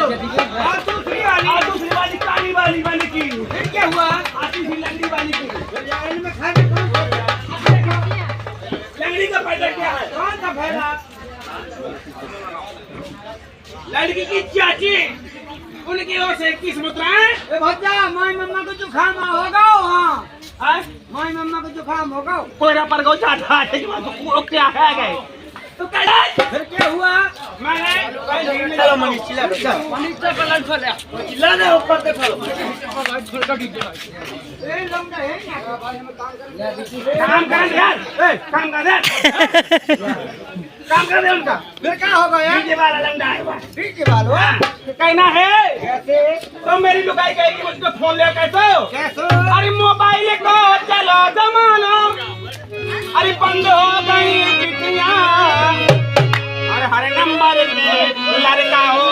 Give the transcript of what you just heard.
दूसरी वाली काली वाली मैंने की। फिर क्या हुआ? आती थी लंगड़ी वाली की। इनमें खाने कौन सा? लंगड़ी का फायदा क्या है? कौन सा फायदा? लड़की की चाची उनकी ओर से 21 मुद्राएं। ए भज्जा, माई मम्मा को जुकाम होगा वहाँ। हाँ? माई मम्मा को जुकाम होगा। कोयरा पर गो जाता है कि वो क्या है गए तो कड़ा। फिर क्या हुआ? मैंने चलो मनीष चिल्ला बच्चा। मनीष का पलट खोला चिल्ला दे ऊपर से खोलो। ए लंगड़ा है ना भाई, हमें काम कर। काम कर यार। काम कर दे। काम कर दे उनका। फिर क्या होगा यार? डीजे वाला लंगड़ा है वहाँ। ठीक है बाल हुआ। कहना है कैसे? तो मेरी लुगाई कहेगी मुझको फोन ले कैसे हो? कैसे? अरे मोबाइल को चलो जमाना। अरे बंद हो गई चिट्ठियाँ। अरे हर नंबर पे लड़का हो